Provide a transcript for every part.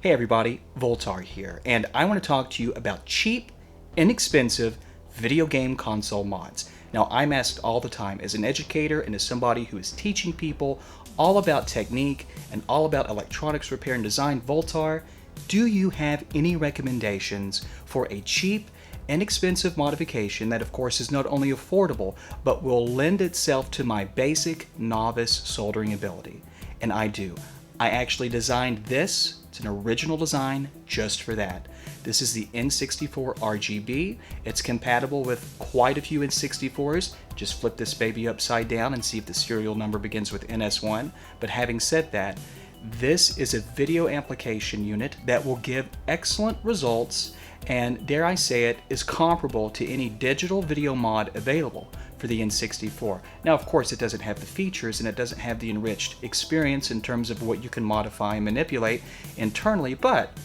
Hey everybody, Voultar here, and I want to talk to you about cheap, inexpensive video game console mods. Now, I'm asked all the time as an educator and as somebody who is teaching people all about technique and all about electronics repair and design, Voultar, do you have any recommendations for a cheap, inexpensive modification that of course is not only affordable, but will lend itself to my basic novice soldering ability? And I do. I actually designed this. It's an original design just for that. This is the N64 RGB. It's compatible with quite a few N64s. Just flip this baby upside down and see if the serial number begins with NS1. But having said that, this is a video amplification unit that will give excellent results and, dare I say it, is comparable to any digital video mod available for the N64. Now, of course, it doesn't have the features and it doesn't have the enriched experience in terms of what you can modify and manipulate internally, but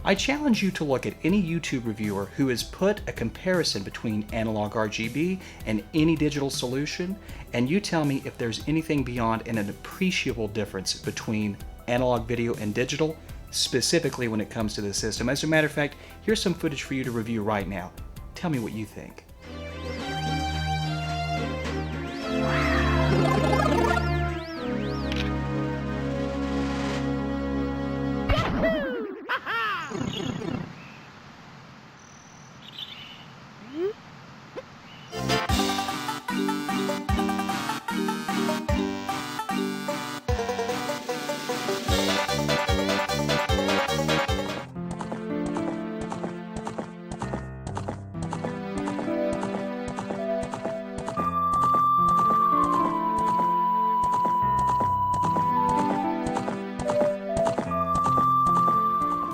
I challenge you to look at any YouTube reviewer who has put a comparison between analog RGB and any digital solution, and you tell me if there's anything beyond an appreciable difference between analog video and digital, specifically when it comes to the system. As a matter of fact, here's some footage for you to review right now. Tell me what you think.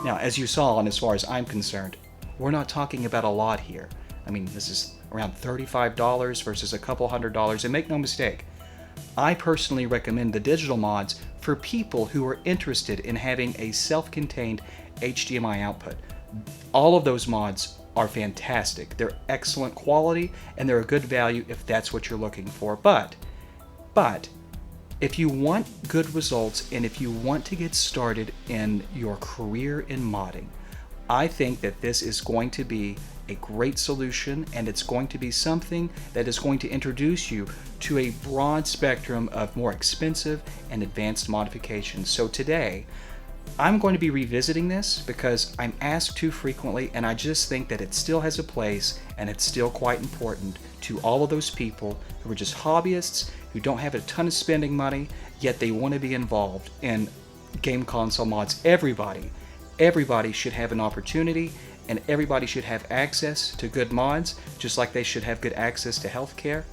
Now, as you saw, and as far as I'm concerned, we're not talking about a lot here. I mean, this is around $35 versus a couple $100, and make no mistake, I personally recommend the digital mods for people who are interested in having a self-contained HDMI output. All of those mods are fantastic. They're excellent quality, and they're a good value if that's what you're looking for. But if you want good results and if you want to get started in your career in modding, I think that this is going to be a great solution, and it's going to be something that is going to introduce you to a broad spectrum of more expensive and advanced modifications. So today, I'm going to be revisiting this because I'm asked too frequently, and I just think that it still has a place and it's still quite important to all of those people who are just hobbyists, who don't have a ton of spending money, yet they want to be involved in game console mods. Everybody should have an opportunity, and everybody should have access to good mods, just like they should have good access to healthcare.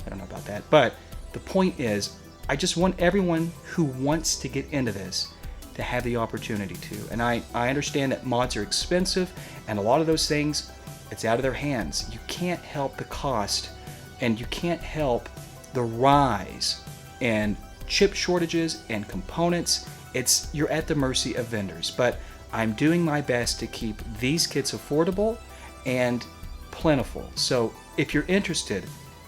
I don't know about that, but the point is, I just want everyone who wants to get into this to have the opportunity to. And I understand that mods are expensive, and a lot of those things, it's out of their hands. You can't help the cost, and you can't help the rise in chip shortages and components. You're at the mercy of vendors. But I'm doing my best to keep these kits affordable and plentiful. So if you're interested,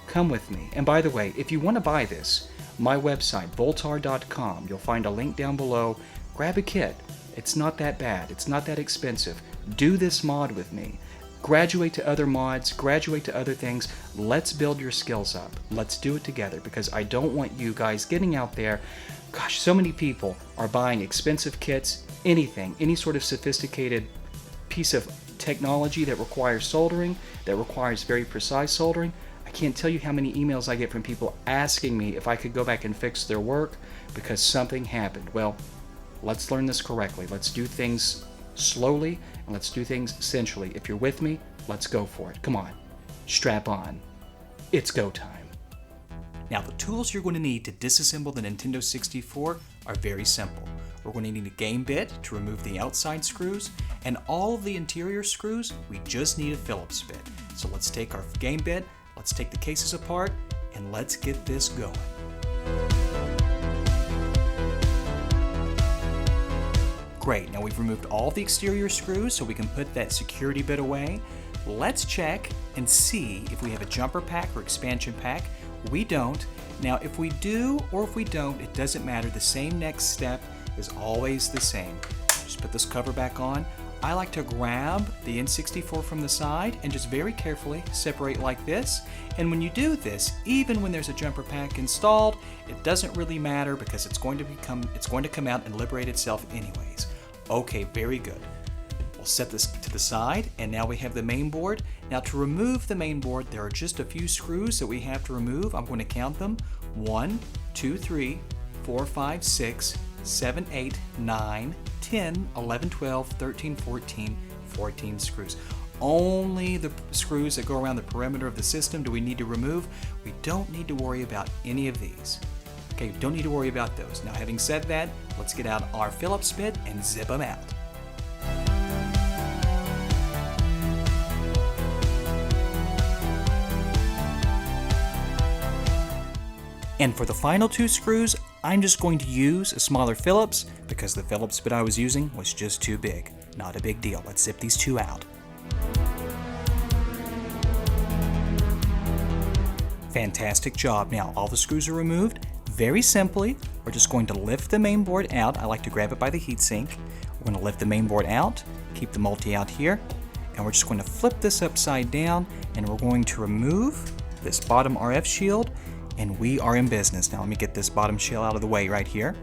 come with me. And by the way, if you want to buy this, my website, Voultar.com, you'll find a link down below. Grab a kit. It's not that bad. It's not that expensive. Do this mod with me. Graduate to other mods, graduate to other things. Let's build your skills up. Let's do it together, because I don't want you guys getting out there. Gosh, so many people are buying expensive kits, anything, any sort of sophisticated piece of technology that requires soldering, that requires very precise soldering. I can't tell you how many emails I get from people asking me if I could go back and fix their work because something happened. Well, let's learn this correctly. Let's do things slowly, and let's do things essentially. If you're with me, let's go for it. Come on, strap on. It's go time. Now, the tools you're going to need to disassemble the Nintendo 64 are very simple. We're going to need a game bit to remove the outside screws, and all of the interior screws, we just need a Phillips bit. So let's take our game bit, let's take the cases apart, and let's get this going. Great, now we've removed all the exterior screws so we can put that security bit away. Let's check and see if we have a jumper pack or expansion pack. We don't. Now, if we do or if we don't, it doesn't matter. The same next step is always the same. Just put this cover back on. I like to grab the N64 from the side and just very carefully separate like this. And when you do this, even when there's a jumper pack installed, it doesn't really matter because it's going to come out and liberate itself anyways. Okay, very good. We'll set this to the side, and now we have the main board. Now to remove the main board, there are just a few screws that we have to remove. I'm going to count them. 1, 2, 3, 4, 5, 6, 7, 8, 9, 10, 11, 12, 13, 14 screws. Only the screws that go around the perimeter of the system do we need to remove. We don't need to worry about any of these. Okay, don't need to worry about those. Now having said that, let's get out our Phillips bit and zip them out. And for the final 2 screws, I'm just going to use a smaller Phillips because the Phillips bit I was using was just too big. Not a big deal. Let's zip these 2 out. Fantastic job. Now all the screws are removed. Very simply, we're just going to lift the main board out. I like to grab it by the heatsink. We're going to lift the main board out, keep the multi out here, and we're just going to flip this upside down, and we're going to remove this bottom RF shield, and we are in business. Now let me get this bottom shell out of the way right here.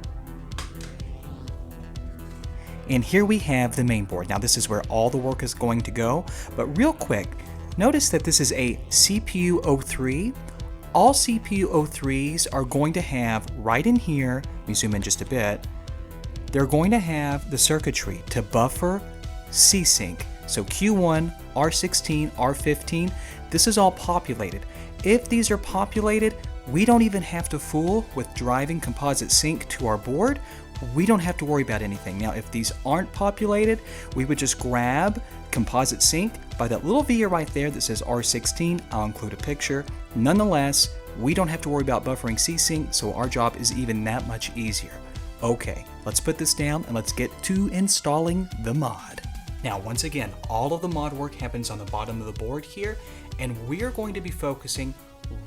And here we have the main board. Now this is where all the work is going to go, but real quick, notice that this is a CPU 03. All CPU 03s are going to have right in here, let me zoom in just a bit, they're going to have the circuitry to buffer C-Sync. So Q1, R16, R15, this is all populated. If these are populated, we don't even have to fool with driving composite sync to our board. We don't have to worry about anything. Now, if these aren't populated, we would just grab composite sync by that little V right there that says R16. I'll include a picture. Nonetheless, we don't have to worry about buffering C-Sync, so our job is even that much easier. Okay, let's put this down and let's get to installing the mod. Now, once again, all of the mod work happens on the bottom of the board here, and we're going to be focusing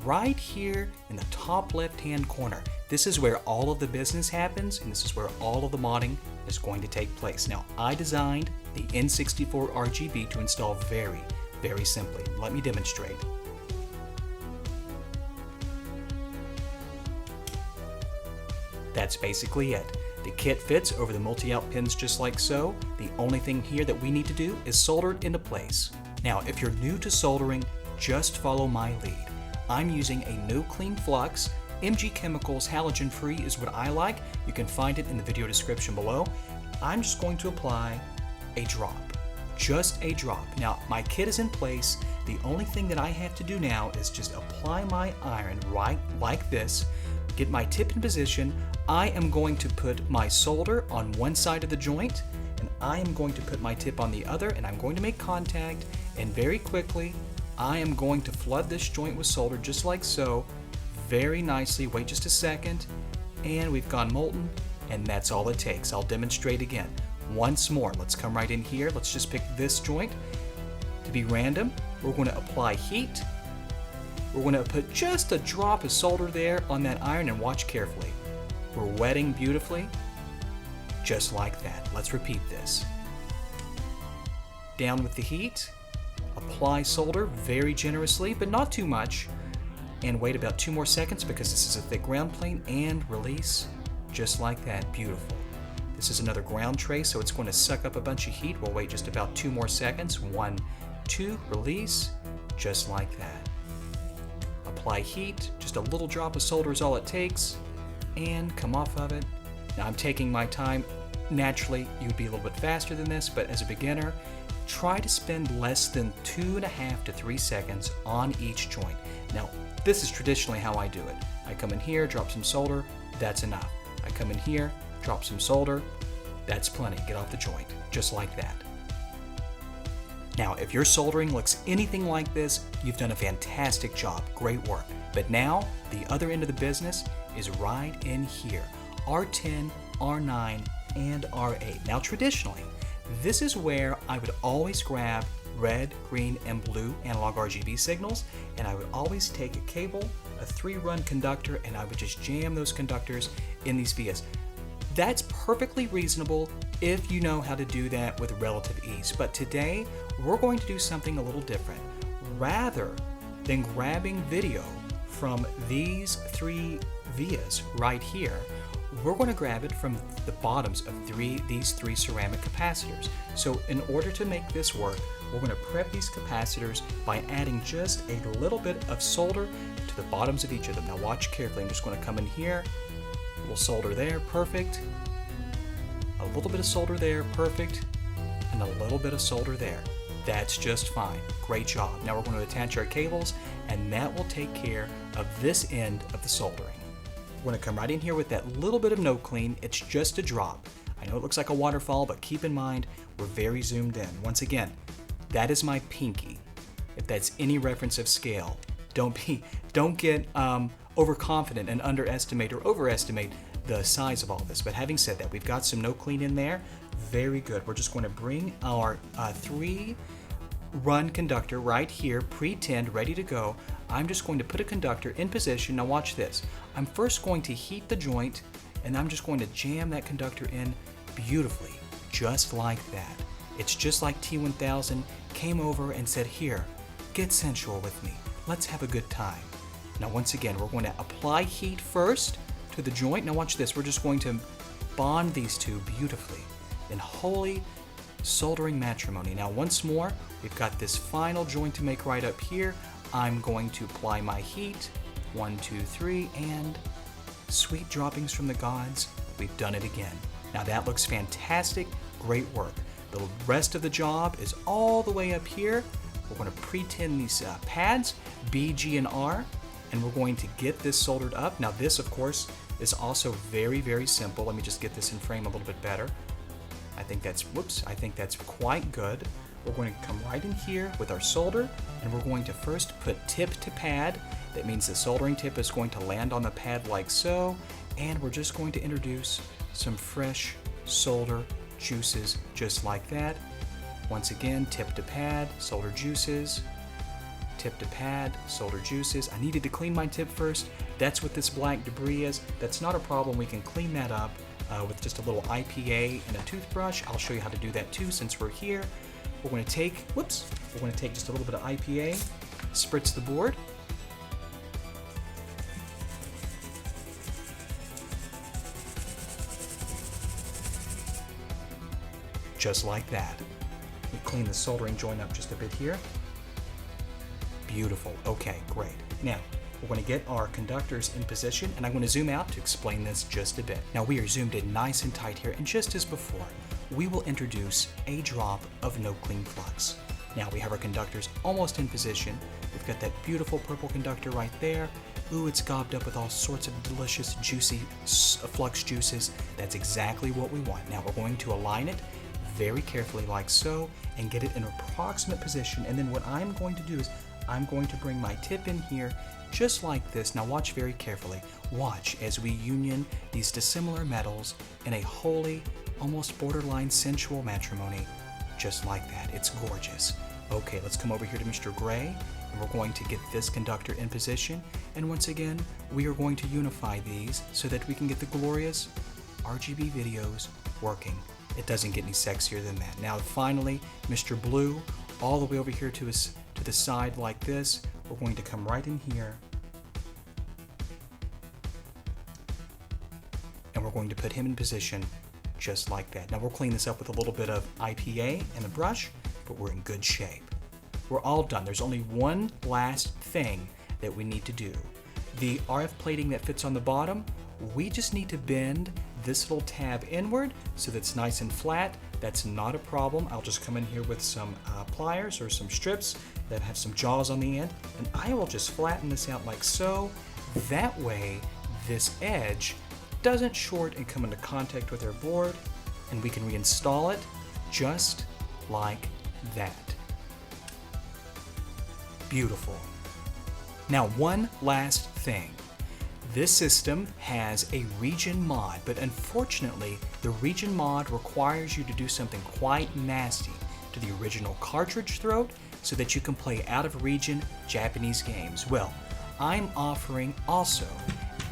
right here in the top left-hand corner. This is where all of the business happens, and this is where all of the modding is going to take place. Now, I designed the N64 RGB to install very, very simply. Let me demonstrate. That's basically it. The kit fits over the multi-out pins just like so. The only thing here that we need to do is solder it into place. Now, if you're new to soldering, just follow my lead. I'm using a no clean flux. MG Chemicals halogen free is what I like. You can find it in the video description below. I'm just going to apply a drop, just a drop. Now my kit is in place. The only thing that I have to do now is just apply my iron right like this, get my tip in position. I am going to put my solder on one side of the joint, and I am going to put my tip on the other, and I'm going to make contact, and very quickly I am going to flood this joint with solder just like so, very nicely. Wait just a second, and we've gone molten, and that's all it takes. I'll demonstrate again. Once more, let's come right in here. Let's just pick this joint. To be random, we're going to apply heat. We're going to put just a drop of solder there on that iron, and watch carefully. We're wetting beautifully, just like that. Let's repeat this. Down with the heat. Apply solder very generously, but not too much, and wait about 2 more seconds because this is a thick ground plane, and release just like that. Beautiful. This is another ground tray, so it's going to suck up a bunch of heat. We'll wait just about 2 more seconds. 1, 2, release just like that. Apply heat, just a little drop of solder is all it takes, and come off of it. Now I'm taking my time. Naturally, you would be a little bit faster than this, but as a beginner, try to spend less than 2.5 to 3 seconds on each joint. Now, this is traditionally how I do it. I come in here, drop some solder, that's enough. I come in here, drop some solder, that's plenty. Get off the joint, just like that. Now, if your soldering looks anything like this, you've done a fantastic job. Great work. But now, the other end of the business is right in here. R10, R9, and R8. Now, traditionally, this is where I would always grab red, green, and blue analog RGB signals, and I would always take a cable, a 3-run conductor, and I would just jam those conductors in these vias. That's perfectly reasonable if you know how to do that with relative ease. But today, we're going to do something a little different. Rather than grabbing video from these three vias right here, we're going to grab it from the bottoms of these three ceramic capacitors. So in order to make this work, we're going to prep these capacitors by adding just a little bit of solder to the bottoms of each of them. Now watch carefully. I'm just going to come in here. We'll solder there, perfect. A little bit of solder there, perfect. And a little bit of solder there. That's just fine. Great job. Now we're going to attach our cables, and that will take care of this end of the soldering. We're going to come right in here with that little bit of no clean. It's just a drop. I know it looks like a waterfall, but keep in mind, we're very zoomed in. Once again, that is my pinky. If that's any reference of scale, don't get overconfident and underestimate or overestimate the size of all this. But having said that, we've got some no clean in there. Very good. We're just going to bring our 3-run conductor right here, pre-tinned, ready to go. I'm just going to put a conductor in position. Now watch this. I'm first going to heat the joint, and I'm just going to jam that conductor in beautifully, just like that. It's just like T1000 came over and said, here, get sensual with me. Let's have a good time. Now once again, we're going to apply heat first to the joint. Now watch this. We're just going to bond these two beautifully in holy soldering matrimony. Now once more, we've got this final joint to make right up here. I'm going to apply my heat. 1, 2, 3, and sweet droppings from the gods. We've done it again. Now that looks fantastic. Great work. The rest of the job is all the way up here. We're going to pre-tin these pads, B, G, and R, and we're going to get this soldered up. Now this, of course, is also very, very simple. Let me just get this in frame a little bit better. I think that's quite good. We're going to come right in here with our solder, and we're going to first put tip to pad. That means the soldering tip is going to land on the pad like so, and we're just going to introduce some fresh solder juices just like that. Once again, tip to pad, solder juices, tip to pad, solder juices. I needed to clean my tip first. That's what this black debris is. That's not a problem. We can clean that up with just a little IPA and a toothbrush. I'll show you how to do that too since we're here. We're going to take just a little bit of IPA, spritz the board. Just like that. We clean the soldering joint up just a bit here. Beautiful. Okay, great. Now, we're going to get our conductors in position, and I'm going to zoom out to explain this just a bit. Now, we are zoomed in nice and tight here, and just as before, we will introduce a drop of no clean flux. Now, we have our conductors almost in position. We've got that beautiful purple conductor right there. Ooh, it's gobbed up with all sorts of delicious, juicy flux juices. That's exactly what we want. Now, we're going to align it very carefully like so and get it in an approximate position. And then what I'm going to do is I'm going to bring my tip in here just like this. Now watch very carefully. Watch as we union these dissimilar metals in a holy, almost borderline sensual matrimony, just like that. It's gorgeous. Okay, let's come over here to Mr. Gray, and we're going to get this conductor in position. And once again, we are going to unify these so that we can get the glorious RGB videos working. It doesn't get any sexier than that. Now finally, Mr. Blue, all the way over here to the side like this. We're going to come right in here, and we're going to put him in position just like that. Now we'll clean this up with a little bit of IPA and a brush, but we're in good shape. We're all done. There's only one last thing that we need to do. The RF plating that fits on the bottom, we just need to bend this little tab inward so that it's nice and flat. That's not a problem. I'll just come in here with some pliers or some strips that have some jaws on the end, and I will just flatten this out like so. That way, this edge doesn't short and come into contact with our board, and we can reinstall it just like that. Beautiful. Now, one last thing. This system has a region mod, but unfortunately, the region mod requires you to do something quite nasty to the original cartridge throat so that you can play out-of-region Japanese games. Well, I'm offering also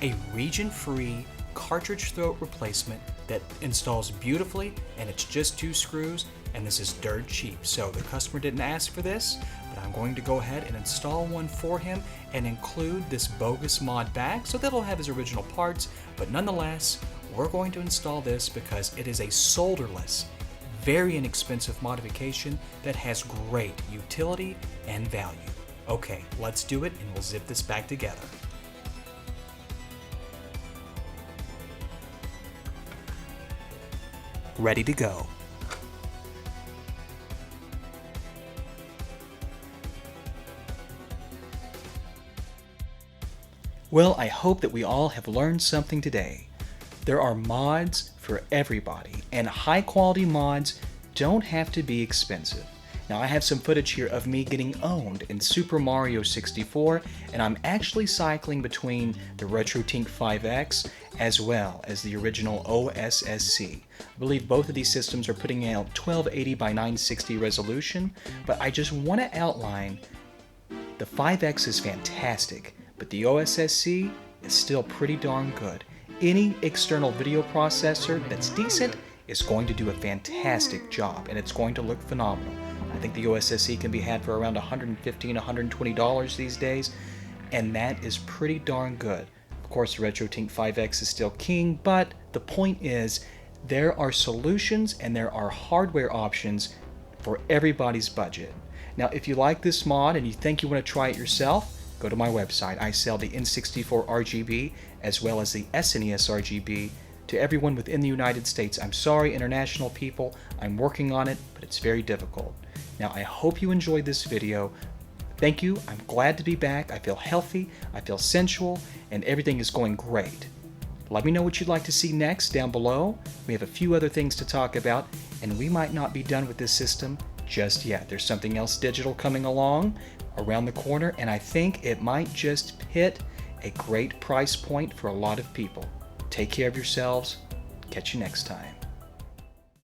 a region-free cartridge throat replacement that installs beautifully, and it's just 2 screws, and this is dirt cheap. So the customer didn't ask for this, but I'm going to go ahead and install one for him and include this bogus mod back so that it'll have his original parts, but nonetheless, we're going to install this because it is a solderless, very inexpensive modification that has great utility and value. Okay, let's do it and we'll zip this back together. Ready to go. Well, I hope that we all have learned something today. There are mods for everybody, and high quality mods don't have to be expensive. Now I have some footage here of me getting owned in Super Mario 64, and I'm actually cycling between the RetroTink5X as well as the original OSSC. I believe both of these systems are putting out 1280 by 960 resolution, but I just want to outline the 5X is fantastic, but the OSSC is still pretty darn good. Any external video processor that's decent is going to do a fantastic job, and it's going to look phenomenal. I think the OSSC can be had for around $115, $120 these days, and that is pretty darn good. Of course, the RetroTink5X is still king, but the point is there are solutions and there are hardware options for everybody's budget. Now, if you like this mod and you think you want to try it yourself, go to my website. I sell the N64 RGB as well as the SNES RGB to everyone within the United States. I'm sorry, international people, I'm working on it, but it's very difficult. Now, I hope you enjoyed this video. Thank you. I'm glad to be back. I feel healthy, I feel sensual, and everything is going great. Let me know what you'd like to see next down below. We have a few other things to talk about, and we might not be done with this system just yet. There's something else digital coming along around the corner, and I think it might just hit a great price point for a lot of people. Take care of yourselves. Catch you next time.